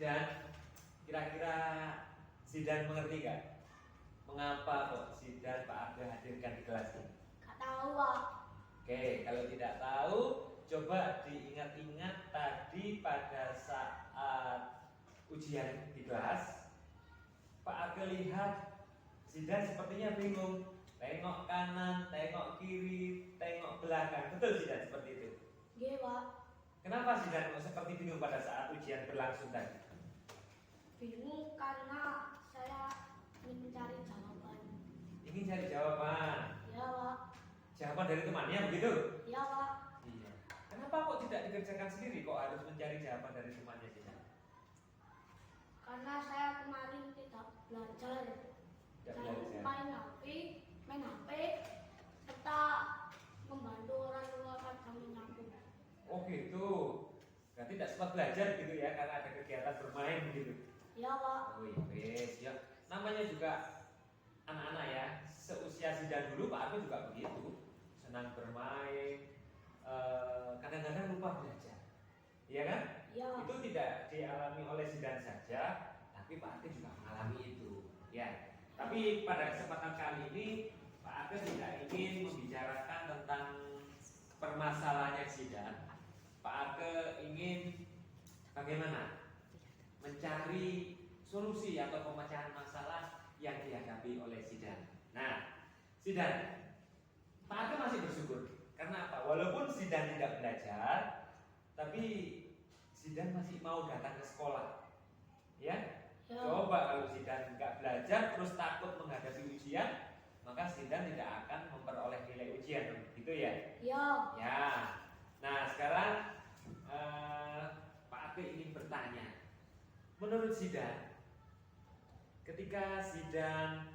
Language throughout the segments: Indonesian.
Zidan, kira-kira Zidan mengerti gak? Mengapa kok Zidan Pak Arga hadirkan di kelas ini? Gak tahu, Pak. Oke, kalau tidak tahu, coba diingat-ingat tadi pada saat ujian di kelas, Pak Arga lihat Zidan sepertinya bingung. Tengok kanan, tengok kiri, tengok belakang. Betul Zidan seperti itu? Iya, Pak. Kenapa Zidan kok seperti bingung pada saat ujian berlangsung tadi? Bingung karena saya ingin mencari jawaban. Ingin cari jawaban. Iya, Pak. Jawaban dari temannya begitu? Iya, Pak. Iya. Kenapa kok tidak dikerjakan sendiri? Kok harus mencari jawaban dari temannya Zidan? Karena saya kemarin tidak belajar. Tidak Saya belajar. main HP, serta membantu orang tua kadang menyapu. Oh gitu. Berarti tidak sempat belajar gitu ya karena ada kegiatan bermain gitu. Iya, Pak. Oh iya, ya. Namanya juga anak-anak ya. Seusia Zidan dulu Pak Argo juga begitu. Senang bermain, kadang-kadang lupa belajar. Iya kan? Iya. Itu tidak dialami oleh Zidan saja, tapi Pak Argo juga mengalami itu. Ya. Tapi pada kesempatan kali ini Pak Argo tidak ingin membicarakan tentang permasalahannya Zidan. Pak Argo ingin bagaimana mencari solusi atau pemecahan masalah yang dihadapi oleh Zidan. Nah, Zidan, Pak Argo masih bersyukur karena apa? Walaupun Zidan tidak belajar, tapi Zidan masih mau datang ke sekolah. Ya? Ya. Coba kalau Zidan nggak belajar terus takut menghadapi ujian, maka Zidan tidak akan memperoleh nilai ujian, gitu ya? Iya. Ya. Nah sekarang Pak Argo ingin bertanya, menurut Zidan, ketika Zidan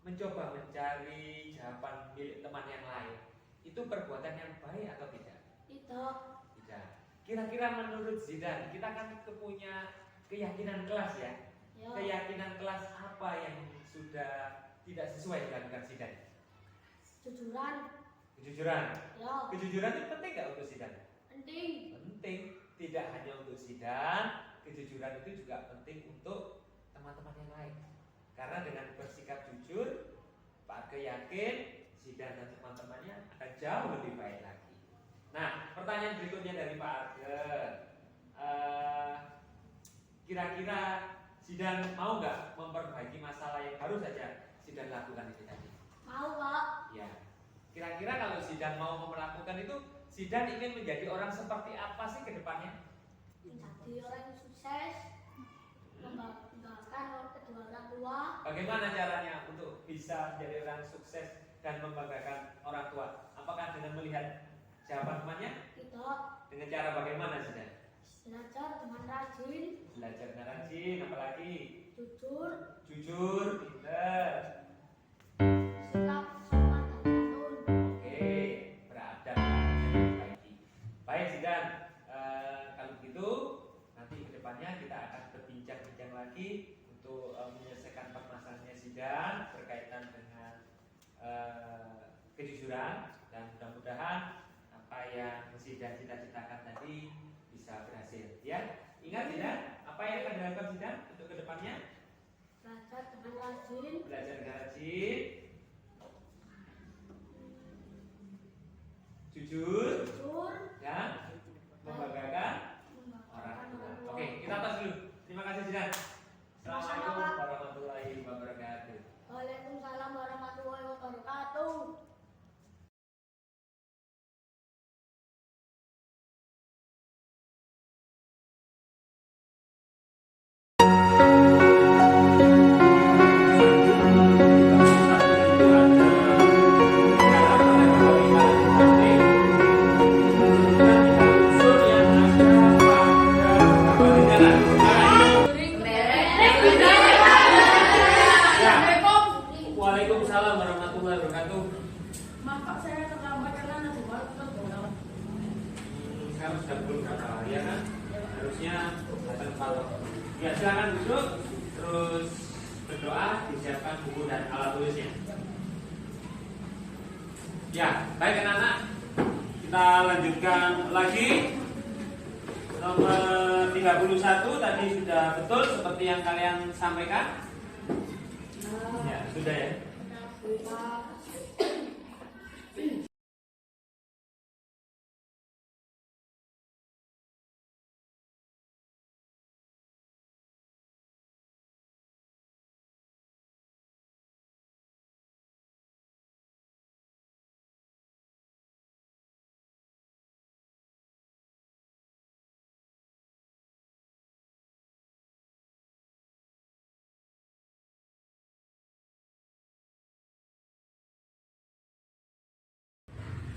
mencoba mencari jawaban milik teman yang lain, itu perbuatan yang baik atau tidak? Tidak. Tidak. Kira-kira menurut Zidan, kita kan punya keyakinan kelas ya? Ya. Keyakinan kelas apa yang sudah tidak sesuai dilakukan Zidan? Kejujuran. Kejujuran. Ya. Kejujuran itu penting nggak untuk Zidan? Penting. Penting. Tidak hanya untuk Zidan, kejujuran itu juga penting untuk teman-teman yang lain. Karena dengan bersikap jujur, Pak Argo yakin Zidan dan teman-temannya akan jauh lebih baik lagi. Nah, pertanyaan berikutnya dari Pak Argo, kira-kira Zidan mau nggak memperbaiki masalah yang baru saja Zidan lakukan itu tadi? Mau, Pak. Ya. Kira-kira kalau Zidan mau melakukan itu, Zidan ingin menjadi orang seperti apa sih ke depannya? Menjadi orang yang sukses, membanggakan kedua orang tua. Bagaimana caranya untuk bisa menjadi orang sukses dan membanggakan orang tua? Apakah dengan melihat jawaban temannya? Tidak. Dengan cara bagaimana Zidan? Belajar dengan rajin. Belajar dengan rajin, apalagi Jujur. jujur, pintar. Sikap sopan dan santun. Oke, beradab dan diperbaiki. Baik Zidan, kalau begitu nanti ke depannya kita akan berbincang-bincang lagi untuk menyelesaikan permasalahannya Zidan berkaitan dengan kejujuran, dan mudah-mudahan apa yang Zidan cita-citakan tadi bisa berhasil. Ya, ingat Zidan, apa yang akan dilakukan Zidan untuk ke depannya? Belajar dengan rajin. Belajar dengan rajin, jujur, Jujur. dan membanggakan orang tua. Oke, kita tos dulu. Terima kasih Zidan. Assalamualaikum warahmatullahi wabarakatuh. Waalaikumsalam warahmatullahi wabarakatuh. Waalaikumsalam warahmatullahi wabarakatuh. Maaf Pak, saya terlambat karena ada buat tergolong. Sekarang sudah pukul berapa ya kan? Harusnya datang tepat waktu. Ya silakan duduk, terus berdoa, disiapkan buku dan alat tulisnya. Ya, baik anak-anak, kita lanjutkan lagi Nomor 31 tadi sudah betul seperti yang kalian sampaikan. Ya, sudah ya.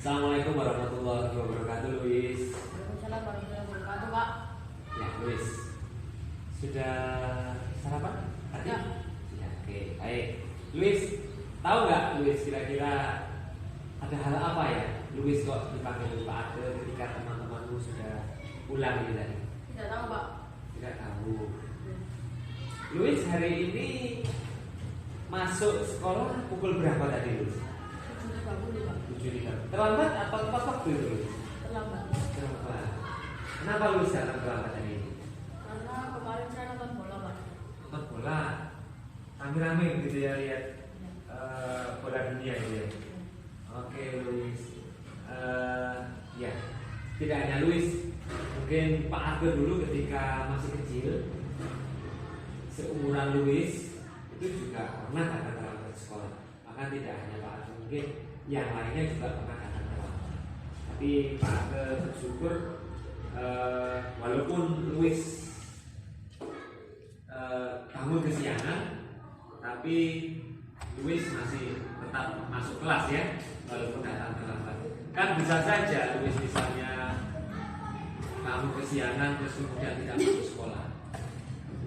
Assalamualaikum warahmatullahi wabarakatuh, Luis. Waalaikumsalam warahmatullahi wabarakatuh, Pak. Ya, Luis. Sudah sarapan? Tadi? Ya. Ya, oke, baik. Luis, tahu nggak Luis kira-kira ada hal apa ya Luis kok dipanggil Pak Ade ketika teman-temanmu sudah pulang ini tadi? Tidak tahu, Pak. Tidak tahu. Luis hari ini masuk sekolah pukul berapa tadi, Luis? 7.30, Pak. 7.30. Terlambat atau tepat waktu itu, Luis? Terlambat. Terlambat. Kenapa Luis datang terlambat hari ini? Karena kemarin saya nonton bola, Pak. Nonton bola. Rame-rame gitu ya lihat bola dunia gitu ya. Oke, Luis. Ya, tidak hanya Luis, mungkin Pak Argo dulu ketika masih kecil, seumuran Luis itu juga pernah datang terlambat ke sekolah. Maka tidak hanya Pak Argo, mungkin yang lainnya juga pernah datang terlambat. Tapi Pak Argo bersyukur walaupun Luis bangun kesiangan, tapi Luis masih tetap masuk kelas ya, walaupun datang terlambat. Kan bisa saja Luis misalnya bangun kesiangan terus kemudian tidak masuk sekolah.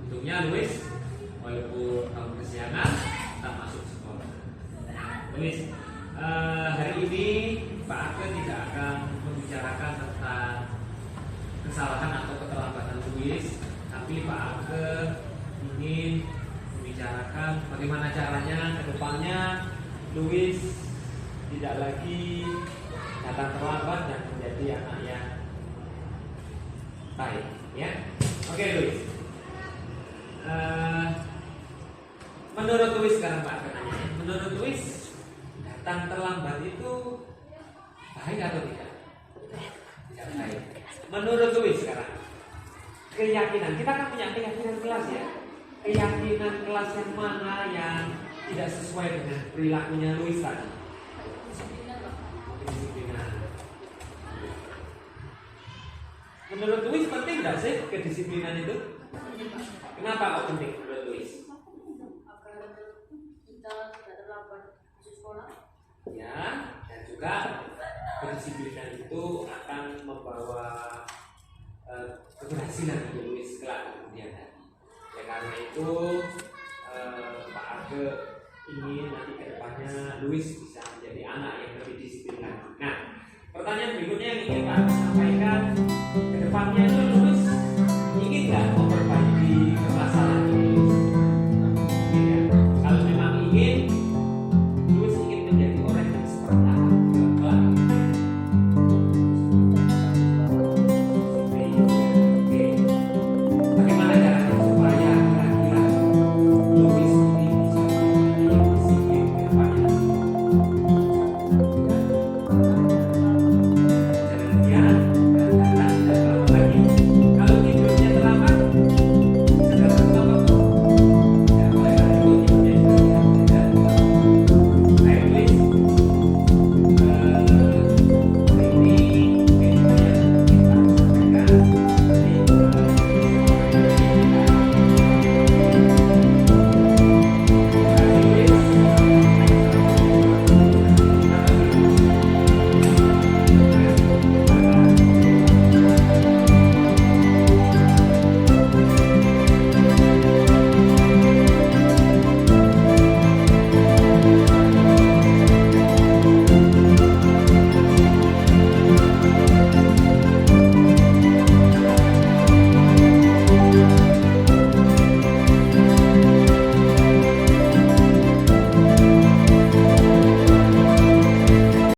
Untungnya Luis walaupun bangun kesiangan tetap masuk sekolah. Luis, hari ini Pak Argo tidak akan membicarakan tentang kesalahan atau keterlambatan Luis, tapi Pak Argo ingin membicarakan bagaimana caranya ke depannya Luis tidak lagi datang terlambat dan menjadi anak yang baik, ya. Oke, Luis. Menurut Luis sekarang Pak Argo nanya, menurut Luis datang terlambat itu baik atau tidak? Tidak baik. Menurut Luis sekarang, keyakinan kita kan punya keyakinan kelas ya. Keyakinan kelas yang mana yang tidak sesuai dengan perilakunya Luis tadi? Disiplinan, Pak. Kedisiplinan. Menurut Luis penting nggak sih kedisiplinan itu? Penting, Pak. Kenapa kok penting menurut Luis? Agar kita tidak terlambat masuk sekolah. Ya, dan juga kedisiplinan itu akan membawa keberhasilan untuk Luis kelak kemudian hari. Ya karena itu Pak Argo ingin nanti ke depannya Luis bisa menjadi anak yang lebih disiplin lagi. Nah, pertanyaan berikutnya yang ingin Pak sampaikan, ke depannya itu Luis ingin nggak memperbaiki